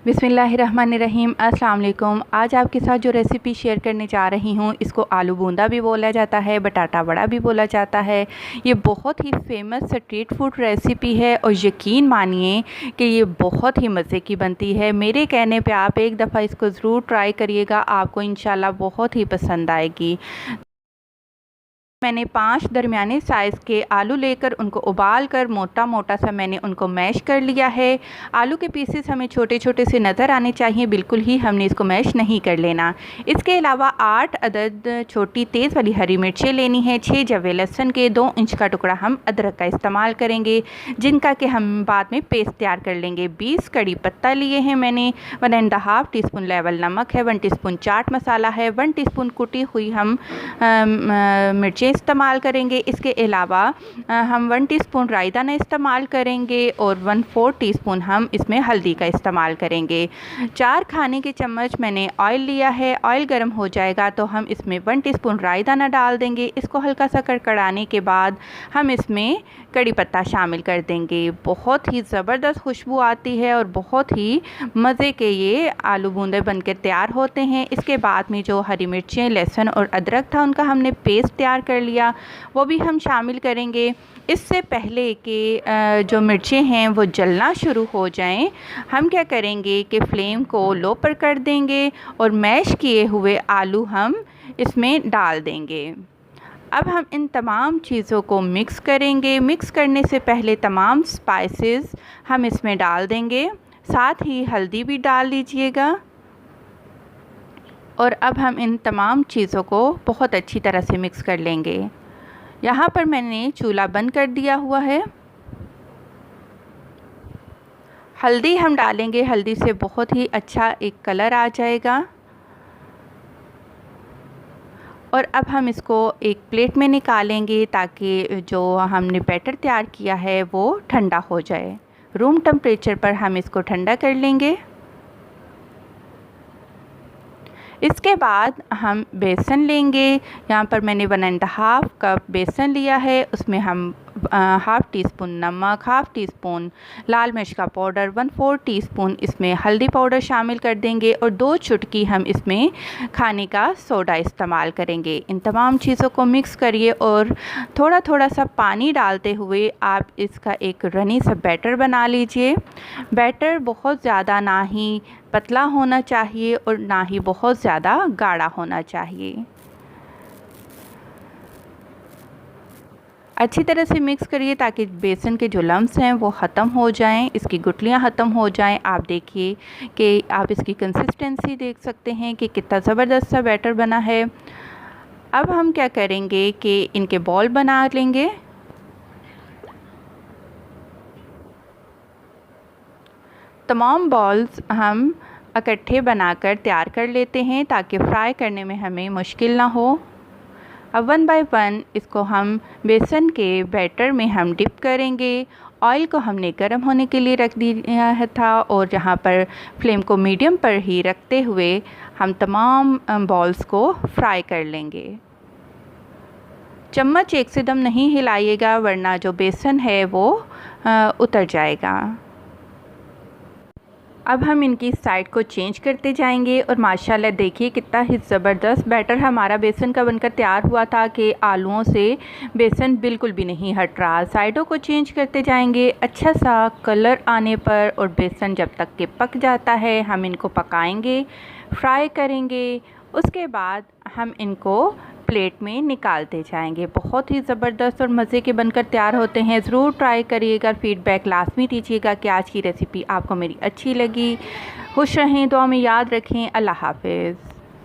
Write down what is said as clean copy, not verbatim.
बिस्मिल्लाहिर्रहमानिर्रहीम। अस्सलाम वालेकुम। आज आपके साथ जो रेसिपी शेयर करने जा रही हूँ, इसको आलू बूंदा भी बोला जाता है, बटाटा वड़ा भी बोला जाता है। ये बहुत ही फेमस स्ट्रीट फूड रेसिपी है और यकीन मानिए कि ये बहुत ही मज़े की बनती है। मेरे कहने पे आप एक दफ़ा इसको ज़रूर ट्राई करिएगा, आपको इंशाल्लाह बहुत ही पसंद आएगी। मैंने 5 दरमियाने साइज़ के आलू लेकर उनको उबाल कर मोटा मोटा सा मैंने उनको मैश कर लिया है। आलू के पीसेस हमें छोटे छोटे से नज़र आने चाहिए, बिल्कुल ही हमने इसको मैश नहीं कर लेना। इसके अलावा 8 अदद छोटी तेज़ वाली हरी मिर्चें लेनी है, 6 जवे लहसुन के, 2 इंच का टुकड़ा हम अदरक का इस्तेमाल करेंगे, जिनका कि हम बाद में पेस्ट तैयार कर लेंगे। 20 कड़ी पत्ता लिए हैं मैंने, 1.5 टीस्पून लेवल नमक है, 1 टीस्पून चाट मसाला है, 1 टीस्पून कुटी हुई हम मिर्चें इस्तेमाल करेंगे। इसके अलावा हम 1 टीस्पून राई दाना इस्तेमाल करेंगे और 1/4 टीस्पून हम इसमें हल्दी का इस्तेमाल करेंगे। 4 खाने के चम्मच मैंने ऑयल लिया है। ऑयल गर्म हो जाएगा तो हम इसमें 1 टीस्पून राई दाना डाल देंगे। इसको हल्का सा कड़कड़ाने के बाद हम इसमें कड़ी पत्ता शामिल कर देंगे। बहुत ही ज़बरदस्त खुशबू आती है और बहुत ही मज़े के ये आलू बूंदे बनकर तैयार होते हैं। इसके बाद में जो हरी मिर्चें, लहसुन और अदरक था, उनका हमने पेस्ट तैयार कर लिया, वो भी हम शामिल करेंगे। इससे पहले कि जो मिर्चें हैं वो जलना शुरू हो जाएं, हम क्या करेंगे कि फ्लेम को लो पर कर देंगे और मैश किए हुए आलू हम इसमें डाल देंगे। अब हम इन तमाम चीज़ों को मिक्स करेंगे। मिक्स करने से पहले तमाम स्पाइसेस हम इसमें डाल देंगे, साथ ही हल्दी भी डाल लीजिएगा। और अब हम इन तमाम चीज़ों को बहुत अच्छी तरह से मिक्स कर लेंगे। यहाँ पर मैंने चूल्हा बंद कर दिया हुआ है। हल्दी हम डालेंगे, हल्दी से बहुत ही अच्छा एक कलर आ जाएगा। और अब हम इसको एक प्लेट में निकालेंगे ताकि जो हमने बैटर तैयार किया है वो ठंडा हो जाए। रूम टेम्परेचर पर हम इसको ठंडा कर लेंगे। इसके बाद हम बेसन लेंगे। यहाँ पर मैंने 1.5 कप बेसन लिया है। उसमें हम 1/2 टीस्पून नमक, 1/2 टीस्पून लाल मिर्च का पाउडर, 1/4 टीस्पून इसमें हल्दी पाउडर शामिल कर देंगे और 2 चुटकी हम इसमें खाने का सोडा इस्तेमाल करेंगे। इन तमाम चीज़ों को मिक्स करिए और थोड़ा थोड़ा सा पानी डालते हुए आप इसका एक रनी सा बैटर बना लीजिए। बैटर बहुत ज़्यादा ना ही पतला होना चाहिए और ना ही बहुत ज़्यादा गाढ़ा होना चाहिए। अच्छी तरह से मिक्स करिए ताकि बेसन के जो लम्स हैं वो ख़त्म हो जाएं, इसकी गुठलियाँ ख़त्म हो जाएं। आप देखिए कि आप इसकी कंसिस्टेंसी देख सकते हैं कि कितना ज़बरदस्त सा बैटर बना है। अब हम क्या करेंगे कि इनके बॉल बना लेंगे। तमाम बॉल्स हम इकट्ठे बनाकर तैयार कर लेते हैं ताकि फ्राई करने में हमें मुश्किल ना हो। अब 1 बाय 1 इसको हम बेसन के बैटर में हम डिप करेंगे। ऑयल को हमने गर्म होने के लिए रख दिया था और यहाँ पर फ्लेम को मीडियम पर ही रखते हुए हम तमाम बॉल्स को फ्राई कर लेंगे। चम्मच एक से दम नहीं हिलाइएगा वरना जो बेसन है वो उतर जाएगा। अब हम इनकी साइड को चेंज करते जाएंगे और माशाल्लाह देखिए कितना ही ज़बरदस्त बैटर हमारा बेसन का बनकर तैयार हुआ था कि आलूओं से बेसन बिल्कुल भी नहीं हट रहा। साइडों को चेंज करते जाएंगे अच्छा सा कलर आने पर, और बेसन जब तक के पक जाता है हम इनको पकाएंगे, फ्राई करेंगे। उसके बाद हम इनको प्लेट में निकालते जाएंगे। बहुत ही ज़बरदस्त और मज़े के बनकर तैयार होते हैं। ज़रूर ट्राई करिएगा, फ़ीडबैक लाजमी दीजिएगा कि आज की रेसिपी आपको मेरी अच्छी लगी। खुश रहें, दुआ में याद रखें। अल्लाह हाफ़िज़।